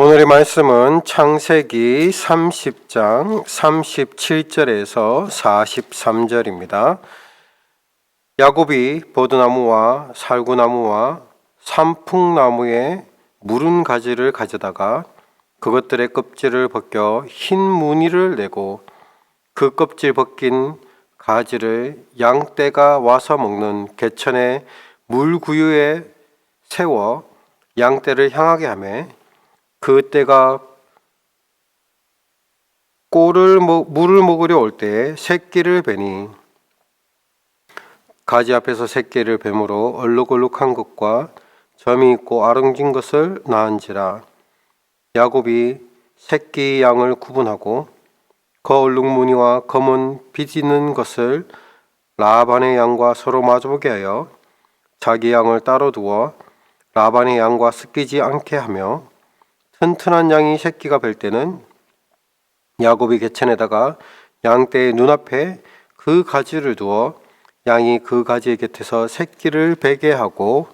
오늘의 말씀은 창세기 30장 37절에서 43절입니다. 야곱이 버드나무와 살구나무와 산풍나무의 무른 가지를 가져다가 그것들의 껍질을 벗겨 흰 무늬를 내고 그 껍질 벗긴 가지를 양떼가 와서 먹는 개천의 물구유에 세워 양떼를 향하게 하며 그 떼가 물을 먹으려 올 때에 새끼를 베니 가지 앞에서 새끼를 뱀으로 얼룩얼룩한 것과 점이 있고 아름진 것을 낳은지라. 야곱이 새끼 양을 구분하고 거얼룩 무늬와 검은 빛 있는 것을 라반의 양과 서로 마주보게 하여 자기 양을 따로 두어 라반의 양과 섞이지 않게 하며 튼튼한 양이 새끼가 뵐 때는 야곱이 개천에다가 양떼의 눈앞에 그 가지를 두어 양이 그 가지의 곁에서 새끼를 베게 하고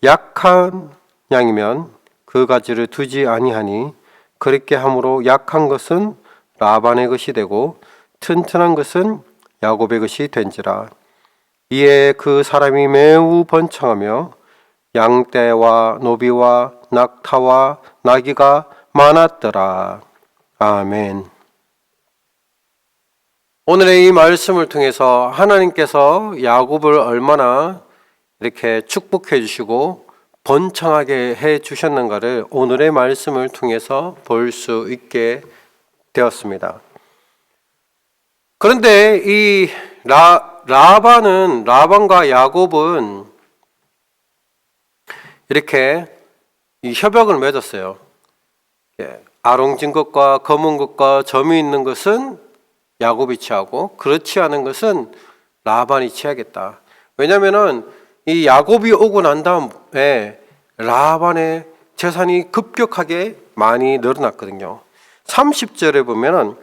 약한 양이면 그 가지를 두지 아니하니 그렇게 함으로 약한 것은 라반의 것이 되고 튼튼한 것은 야곱의 것이 된지라. 이에 그 사람이 매우 번창하며 양떼와 노비와 낙타와 나귀가 많았더라. 아멘. 오늘의 이 말씀을 통해서 하나님께서 야곱을 얼마나 이렇게 축복해 주시고 번창하게 해 주셨는가를 오늘의 말씀을 통해서 볼 수 있게 되었습니다. 그런데 이 라반과 야곱은 이렇게 이 협약을 맺었어요. 아롱진 것과 검은 것과 점이 있는 것은 야곱이 취하고 그렇지 않은 것은 라반이 취하겠다. 왜냐하면 이 야곱이 오고 난 다음에 라반의 재산이 급격하게 많이 늘어났거든요. 30절에 보면은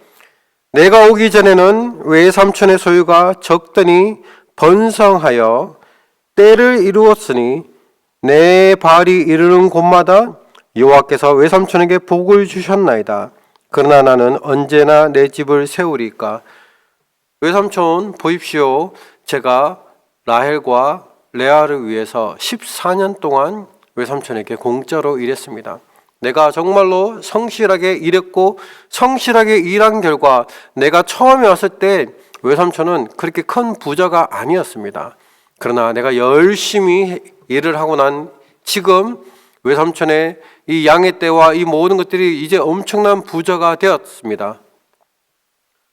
내가 오기 전에는 외삼촌의 소유가 적더니 번성하여 때를 이루었으니 내 발이 이르는 곳마다 여호와께서 외삼촌에게 복을 주셨나이다. 그러나 나는 언제나 내 집을 세우리까. 외삼촌 보십시오. 제가 라헬과 레아를 위해서 14년 동안 외삼촌에게 공짜로 일했습니다. 내가 정말로 성실하게 일했고 성실하게 일한 결과 내가 처음에 왔을 때 외삼촌은 그렇게 큰 부자가 아니었습니다. 그러나 내가 열심히 일을 하고 난 지금 외삼촌의 이 양의 떼와 이 모든 것들이 이제 엄청난 부자가 되었습니다.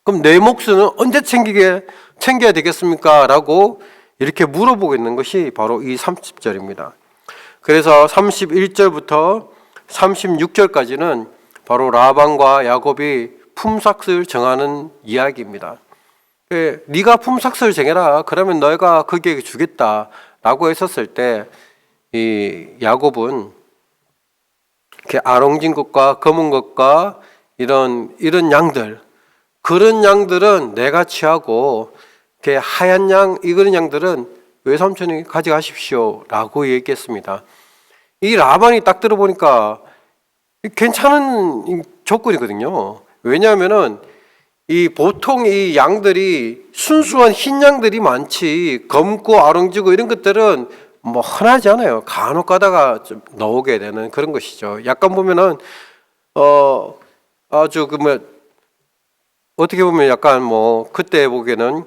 그럼 내 몫은 언제 챙겨야 되겠습니까? 라고 이렇게 물어보고 있는 것이 바로 이 30절입니다. 그래서 31절부터 36절까지는 바로 라반과 야곱이 품삯을 정하는 이야기입니다. 네가 품삯을 정해라. 그러면 너희가 그게 주겠다. 라고 했었을 때 이 야곱은 이렇게 아롱진 것과 검은 것과 이런 양들, 그런 양들은 내가 취하고 이렇게 하얀 양, 이런 양들은 외삼촌이 가져가십시오. 라고 얘기했습니다. 이 라반이 딱 들어보니까 괜찮은 조건이거든요. 왜냐하면은 이 보통 이 양들이 순수한 흰 양들이 많지 검고 아롱지고 이런 것들은 뭐 흔하지 않아요. 간혹 가다가 좀 나오게 되는 그런 것이죠. 약간 보면은 아주 어떻게 보면 약간 그때 보기에는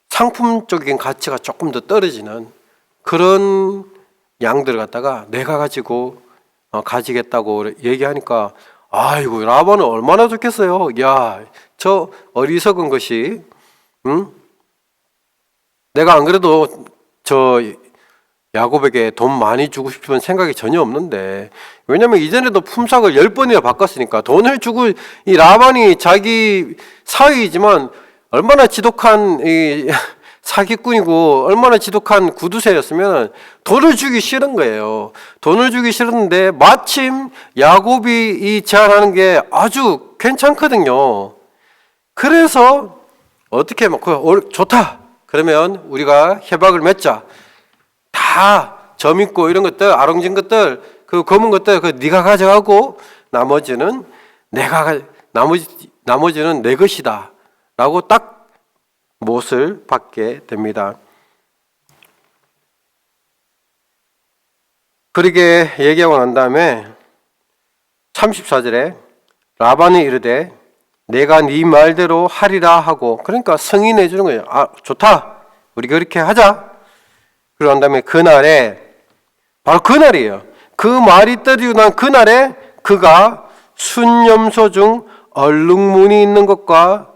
상품적인 가치가 조금 더 떨어지는 그런 양들 갖다가 내가 가지겠다고 얘기하니까 아이고 라반은 얼마나 좋겠어요. 야, 저 어리석은 것이 내가 안 그래도 저 야곱에게 돈 많이 주고 싶은 생각이 전혀 없는데, 왜냐면 이전에도 품삯을 10번이나 바꿨으니까 돈을 주고 이 라반이 자기 사위이지만 얼마나 지독한 이 사기꾼이고 얼마나 지독한 구두쇠였으면 돈을 주기 싫은 거예요. 돈을 주기 싫은데 마침 야곱이 이 제안하는 게 아주 괜찮거든요. 그래서 어떻게 좋다. 그러면 우리가 협약을 맺자. 다 점 있고 이런 것들, 아롱진 것들 그 검은 것들 그 네가 가져가고 나머지는 나머지는 내 것이다 라고 딱 못을 받게 됩니다. 그렇게 얘기하고 난 다음에 34절에 라반이 이르되 내가 네 말대로 하리라 하고, 그러니까 승인해 주는 거예요. 아, 좋다, 우리 그렇게 하자. 그러고 난 다음에 그날에, 바로 그날이에요. 그 말이 떨어지고 난 그날에 그가 순염소 중 얼룩무늬 있는 것과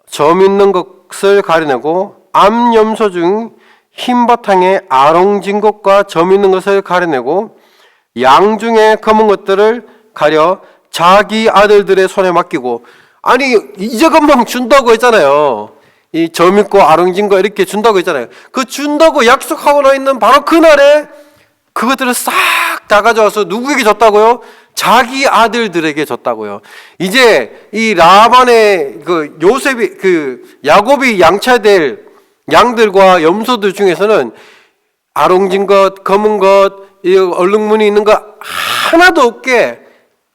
점 있는 것을 가려내고 암염소 중 흰 바탕에 아롱진 것과 점 있는 것을 가려내고 양 중에 검은 것들을 가려 자기 아들들의 손에 맡기고, 아니 이제 금방 준다고 했잖아요. 이 점 있고 아롱진 거 이렇게 준다고 했잖아요. 그 준다고 약속하고 나 있는 바로 그날에 그것들을 싹 다 가져와서 누구에게 줬다고요? 자기 아들들에게 줬다고요. 이제 이 라반의 그 요셉이 그 야곱이 양쳐야 될 양들과 염소들 중에서는 아롱진 것, 검은 것, 이 얼룩무늬 있는 거 하나도 없게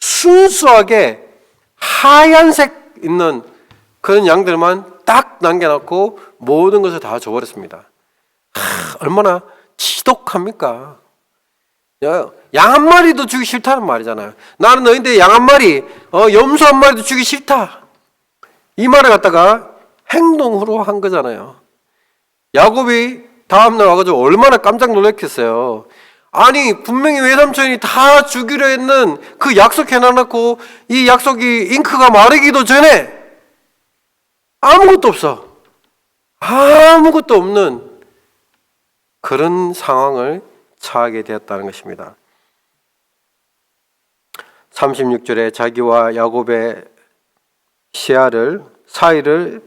순수하게 하얀색 있는 그런 양들만 딱 남겨놓고 모든 것을 다 줘버렸습니다. 얼마나 지독합니까? 양 한 마리도 주기 싫다는 말이잖아요. 나는 너희인데 양 한 마리, 염소 한 마리도 주기 싫다. 이 말을 갖다가 행동으로 한 거잖아요. 야곱이 다음날 와가지고 얼마나 깜짝 놀랐겠어요. 아니 분명히 외삼촌이 다 주기로 했는 그 약속해놔놓고 이 약속이 잉크가 마르기도 전에 아무것도 없어. 아무것도 없는 그런 상황을 처하게 되었다는 것입니다. 36절에 자기와 야곱의 사이를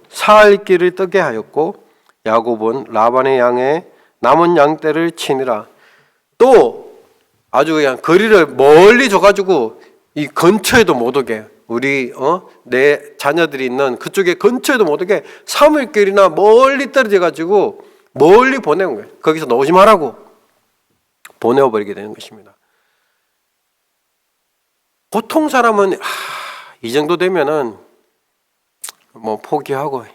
사흘 길을 뜨게 하였고 야곱은 라반의 양에 남은 양떼를 치니라. 또 아주 그냥 거리를 멀리 줘가지고 이 근처에도 못 오게, 우리 내 자녀들이 있는 그쪽에 근처에도 못 오게 3일 길이나 멀리 떨어져 가지고 멀리 보내온 거예요. 거기서 오지 말라고 보내어버리게 되는 것입니다. 보통 사람은 이 정도 되면은 뭐 포기하고,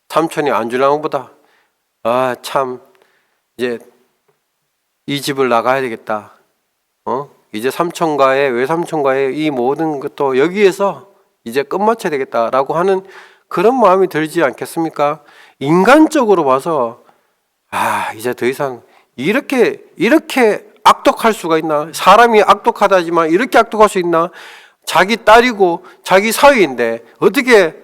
삼촌이 안 주려는 것보다 참 이제 이 집을 나가야 되겠다. 이제 삼촌과의 외삼촌과의 이 모든 것도 여기에서 이제 끝마쳐야 되겠다라고 하는 그런 마음이 들지 않겠습니까? 인간적으로 봐서 이제 더 이상 이렇게 악독할 수가 있나? 사람이 악독하다지만 이렇게 악독할 수 있나? 자기 딸이고 자기 사위인데 어떻게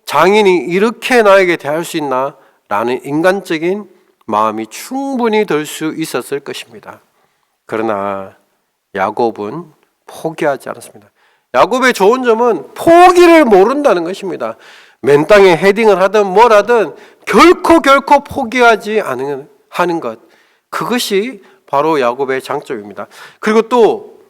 장인이 이렇게 나에게 대할 수 있나? 라는 인간적인 마음이 충분히 들 수 있었을 것입니다. 그러나 야곱은 포기하지 않았습니다. 야곱의 좋은 점은 포기를 모른다는 것입니다. 맨 땅에 헤딩을 하든 뭘 하든 결코 포기하지 하는 것, 그것이 바로 야곱의 장점입니다. 그리고 또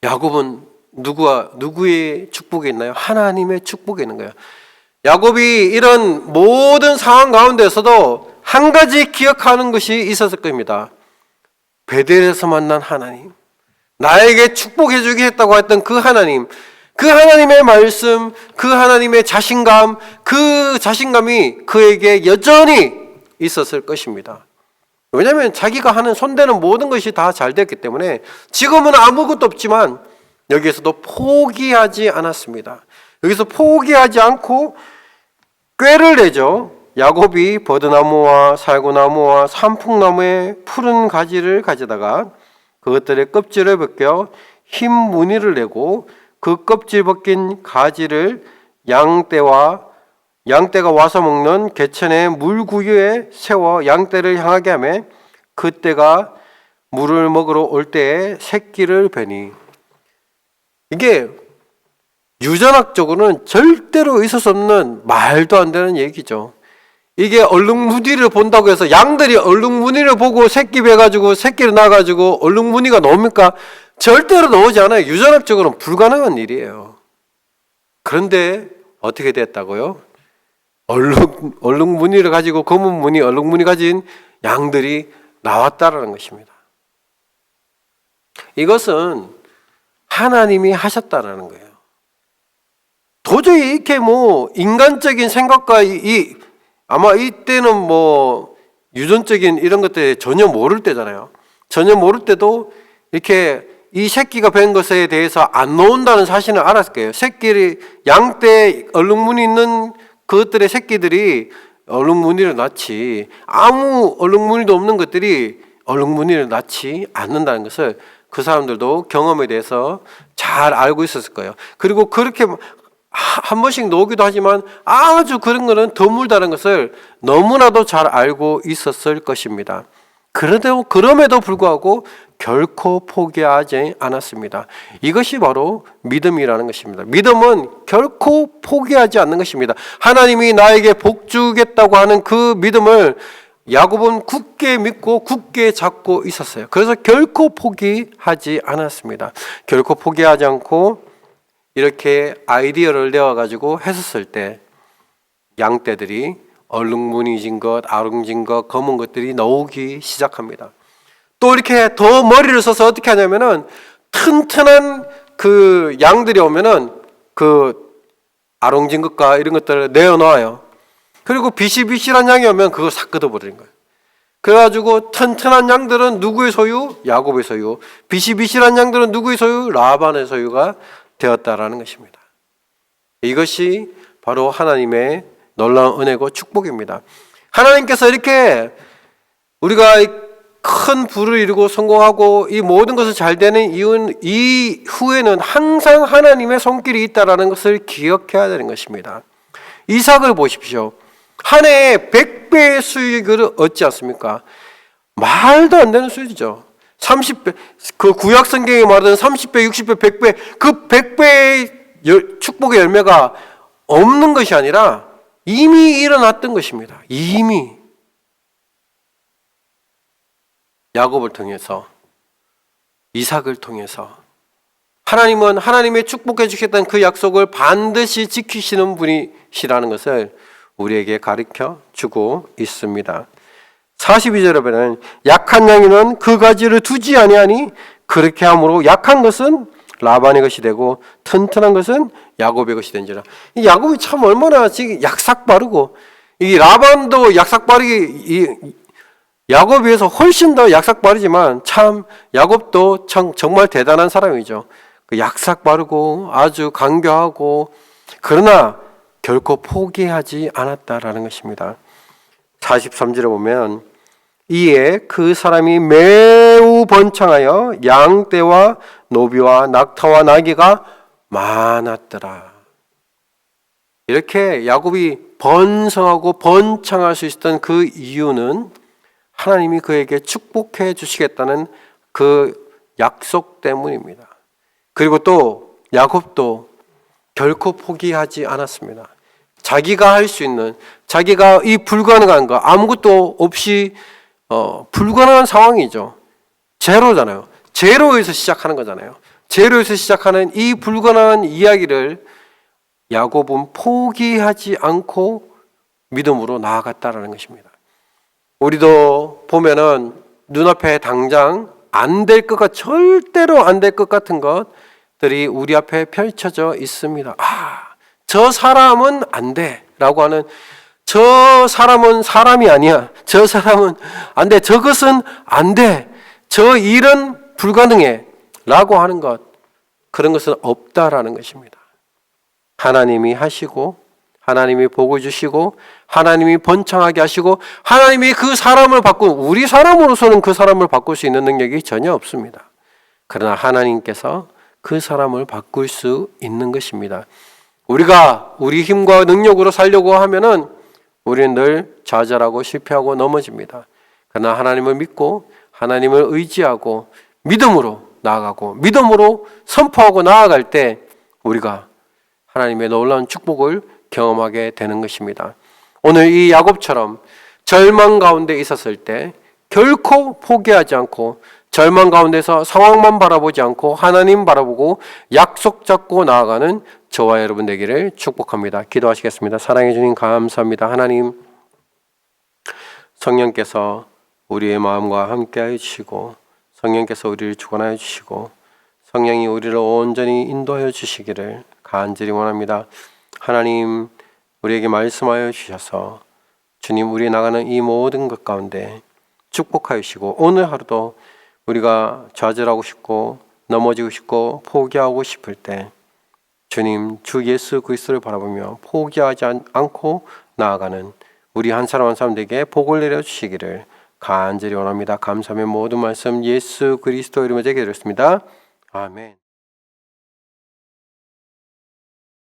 야곱은 누구의 축복에 있나요? 하나님의 축복에 있는 거예요. 야곱이 이런 모든 상황 가운데서도 한 가지 기억하는 것이 있었을 겁니다. 베델에서 만난 하나님, 나에게 축복해 주겠다고 했던 그 하나님, 그 하나님의 말씀, 그 하나님의 자신감, 그 자신감이 그에게 여전히 있었을 것입니다. 왜냐하면 자기가 하는 손대는 모든 것이 다 잘 됐기 때문에 지금은 아무것도 없지만 여기에서도 포기하지 않았습니다. 여기서 포기하지 않고 꾀를 내죠. 야곱이 버드나무와 살구나무와 산풍나무의 푸른 가지를 가져다가 그것들의 껍질을 벗겨 흰 무늬를 내고 그 껍질 벗긴 가지를 양떼가 와서 먹는 개천의 물구유에 세워 양떼를 향하게 하며 그떼가 물을 먹으러 올 때에 새끼를 베니. 이게 유전학적으로는 절대로 있을 수 없는 말도 안 되는 얘기죠. 이게 얼룩무늬를 본다고 해서 양들이 얼룩무늬를 보고 새끼 베가지고 새끼를 낳아가지고 얼룩무늬가 나옵니까? 절대로 나오지 않아요. 유전학적으로는 불가능한 일이에요. 그런데 어떻게 됐다고요? 얼룩무늬를 가지고 검은 무늬, 얼룩무늬 가진 양들이 나왔다라는 것입니다. 이것은 하나님이 하셨다라는 거예요. 도저히 이렇게 인간적인 생각과 아마 이때는 유전적인 이런 것들이 전혀 모를 때잖아요. 전혀 모를 때도 이렇게 이 새끼가 뵌 것에 대해서 안 놓은다는 사실을 알았을 거예요. 새끼를 양떼 얼룩무늬 있는 그것들의 새끼들이 얼룩무늬를 낳지 아무 얼룩무늬도 없는 것들이 얼룩무늬를 낳지 않는다는 것을 그 사람들도 경험에 대해서 잘 알고 있었을 거예요. 그리고 그렇게 한 번씩 놓기도 하지만 아주 그런 거는 드물다는 것을 너무나도 잘 알고 있었을 것입니다. 그럼에도 불구하고 결코 포기하지 않았습니다. 이것이 바로 믿음이라는 것입니다. 믿음은 결코 포기하지 않는 것입니다. 하나님이 나에게 복 주겠다고 하는 그 믿음을 야곱은 굳게 믿고 굳게 잡고 있었어요. 그래서 결코 포기하지 않았습니다. 결코 포기하지 않고 이렇게 아이디어를 내어가지고 했었을 때 양떼들이 얼룩무늬진 것, 아롱진 것, 검은 것들이 나오기 시작합니다. 또 이렇게 더 머리를 써서 어떻게 하냐면은 튼튼한 그 양들이 오면은 그 아롱진 것과 이런 것들을 내어놓아요. 그리고 비실비실한 양이 오면 그걸 싹 걷어버리는 거예요. 그래가지고 튼튼한 양들은 누구의 소유? 야곱의 소유. 비실비실한 양들은 누구의 소유? 라반의 소유가 되었다라는 것입니다. 이것이 바로 하나님의 놀라운 은혜고 축복입니다. 하나님께서 이렇게 우리가 큰 부를 이루고 성공하고 이 모든 것을 잘 되는 이후에는 항상 하나님의 손길이 있다라는 것을 기억해야 되는 것입니다. 이삭을 보십시오. 한 해에 100배의 수익을 얻지 않습니까? 말도 안 되는 수익이죠. 30배, 그 구약 성경에 말하는 30배, 60배, 100배, 그 100배의 축복의 열매가 없는 것이 아니라 이미 일어났던 것입니다. 이미 야곱을 통해서, 이삭을 통해서 하나님은 하나님의 축복해 주겠다는 그 약속을 반드시 지키시는 분이시라는 것을 우리에게 가르쳐 주고 있습니다. 42절에 보면 약한 양이는 그 가지를 두지 아니하니 그렇게 함으로 약한 것은 라반의 것이 되고 튼튼한 것은 야곱의 것이 된지라. 이 야곱이 참 얼마나 지금 약삭 빠르고, 이 라반도 약삭 빠르게 야곱에 비해서 훨씬 더 약삭 빠르지만 참 야곱도 정말 대단한 사람이죠. 약삭 빠르고 아주 간교하고, 그러나 결코 포기하지 않았다라는 것입니다. 43절에 보면 이에 그 사람이 매우 번창하여 양떼와 노비와 낙타와 나귀가 많았더라. 이렇게 야곱이 번성하고 번창할 수 있었던 그 이유는 하나님이 그에게 축복해 주시겠다는 그 약속 때문입니다. 그리고 또 야곱도 결코 포기하지 않았습니다. 자기가 할 수 있는, 자기가 이 불가능한 거, 아무것도 없이 불가능한 상황이죠. 제로잖아요. 제로에서 시작하는 거잖아요. 제로에서 시작하는 이 불가능한 이야기를 야곱은 포기하지 않고 믿음으로 나아갔다라는 것입니다. 우리도 보면은 눈앞에 당장 안 될 것 같, 절대로 안 될 것 같은 것들이 우리 앞에 펼쳐져 있습니다. 저 사람은 안 돼 라고 하는, 저 사람은 사람이 아니야, 저 사람은 안 돼, 저것은 안 돼, 저 일은 불가능해 라고 하는 것, 그런 것은 없다라는 것입니다. 하나님이 하시고, 하나님이 복을 주시고, 하나님이 번창하게 하시고, 하나님이 그 사람을 우리 사람으로서는 그 사람을 바꿀 수 있는 능력이 전혀 없습니다. 그러나 하나님께서 그 사람을 바꿀 수 있는 것입니다. 우리가 우리 힘과 능력으로 살려고 하면은 우리는 늘 좌절하고 실패하고 넘어집니다. 그러나 하나님을 믿고 하나님을 의지하고 믿음으로 나아가고 믿음으로 선포하고 나아갈 때 우리가 하나님의 놀라운 축복을 경험하게 되는 것입니다. 오늘 이 야곱처럼 절망 가운데 있었을 때 결코 포기하지 않고, 절망 가운데서 상황만 바라보지 않고 하나님 바라보고 약속 잡고 나아가는 저와 여러분 되기를 축복합니다. 기도하시겠습니다. 사랑해 주님 감사합니다. 하나님, 성령께서 우리의 마음과 함께 해주시고 성령께서 우리를 주관하여 주시고 성령이 우리를 온전히 인도하여 주시기를 간절히 원합니다. 하나님, 우리에게 말씀하여 주셔서 주님, 우리 나가는 이 모든 것 가운데 축복하여 주시고 오늘 하루도 우리가 좌절하고 싶고 넘어지고 싶고 포기하고 싶을 때 주님, 주 예수 그리스도를 바라보며 포기하지 않고 나아가는 우리 한 사람 한 사람에게 복을 내려주시기를 간절히 원합니다. 감사하며 모든 말씀 예수 그리스도 이름으로 기도드렸습니다. 아멘.